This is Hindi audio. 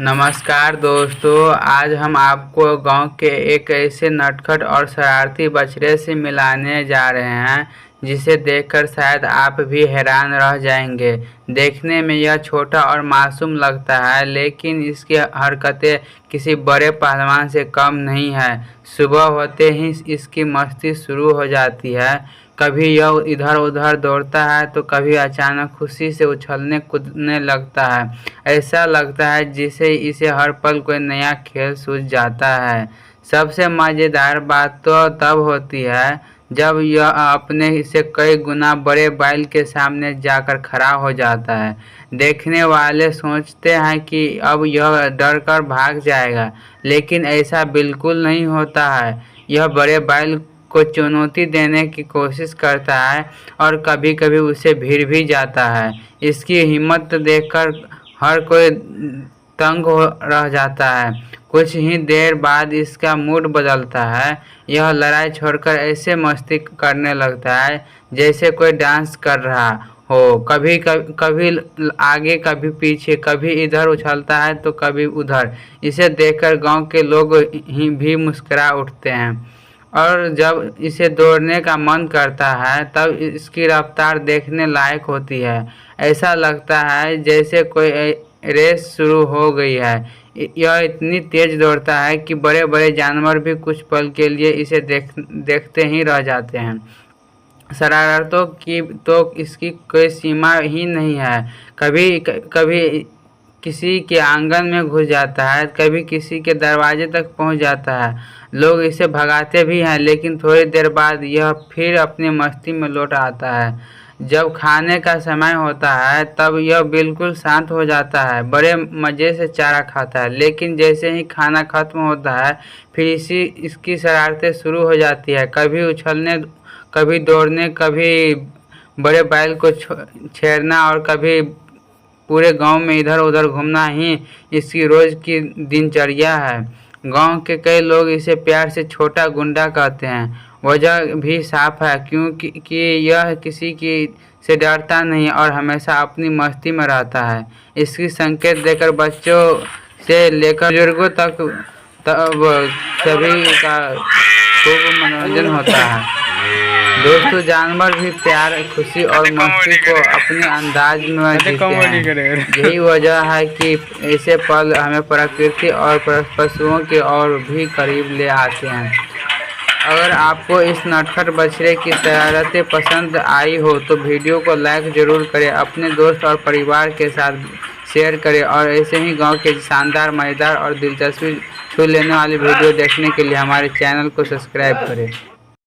नमस्कार दोस्तों, आज हम आपको गांव के एक ऐसे नटखट और शरारती बछड़े से मिलाने जा रहे हैं जिसे देखकर शायद आप भी हैरान रह जाएंगे। देखने में यह छोटा और मासूम लगता है, लेकिन इसकी हरकतें किसी बड़े पहलवान से कम नहीं है। सुबह होते ही इसकी मस्ती शुरू हो जाती है। कभी यह इधर उधर दौड़ता है तो कभी अचानक खुशी से उछलने कूदने लगता है। ऐसा लगता है जिसे इसे हर पल कोई नया खेल सूझ जाता है। सबसे मज़ेदार बात तो तब होती है जब यह अपने से कई गुना बड़े बैल के सामने जाकर खड़ा हो जाता है। देखने वाले सोचते हैं कि अब यह डर कर भाग जाएगा, लेकिन ऐसा बिल्कुल नहीं होता है। यह बड़े बैल को चुनौती देने की कोशिश करता है और कभी कभी उसे भिड़ भी जाता है। इसकी हिम्मत देखकर हर कोई तंग हो रह जाता है। कुछ ही देर बाद इसका मूड बदलता है। यह लड़ाई छोड़कर ऐसे मस्ती करने लगता है जैसे कोई डांस कर रहा हो। कभी आगे, कभी पीछे, कभी इधर उछलता है तो कभी उधर। इसे देखकर गांव के लोग भी मुस्कुरा उठते हैं, और जब इसे दौड़ने का मन करता है तब इसकी रफ्तार देखने लायक होती है। ऐसा लगता है जैसे कोई रेस शुरू हो गई है। यह इतनी तेज दौड़ता है कि बड़े बड़े जानवर भी कुछ पल के लिए इसे देखते ही रह जाते हैं। शरारतों की तो इसकी कोई सीमा ही नहीं है। कभी कभी किसी के आंगन में घुस जाता है, कभी किसी के दरवाजे तक पहुंच जाता है। लोग इसे भगाते भी हैं, लेकिन थोड़ी देर बाद यह फिर अपनी मस्ती में लौट आता है। जब खाने का समय होता है तब यह बिल्कुल शांत हो जाता है, बड़े मज़े से चारा खाता है। लेकिन जैसे ही खाना खत्म होता है फिर इसकी शरारतें शुरू हो जाती है। कभी उछलने, कभी दौड़ने, कभी बड़े बैल को छेड़ना और कभी पूरे गांव में इधर उधर घूमना ही इसकी रोज़ की दिनचर्या है। गांव के कई लोग इसे प्यार से छोटा गुंडा कहते हैं। वजह भी साफ है, क्योंकि यह किसी की से डरता नहीं और हमेशा अपनी मस्ती में रहता है। इसकी संकेत देकर बच्चों से लेकर बुजुर्गों तक तब सभी का खूब मनोरंजन होता है। दोस्तों, जानवर भी प्यार, खुशी और मस्ती को अपने अंदाज में जीते हैं। यही वजह है कि ऐसे पल हमें प्रकृति और पशुओं के और भी करीब ले आते हैं। अगर आपको इस नटखट बछड़े की शरारतें पसंद आई हो तो वीडियो को लाइक ज़रूर करें, अपने दोस्त और परिवार के साथ शेयर करें, और ऐसे ही गांव के शानदार, मज़ेदार और दिलचस्पी छू लेने वाली वीडियो देखने के लिए हमारे चैनल को सब्सक्राइब करें।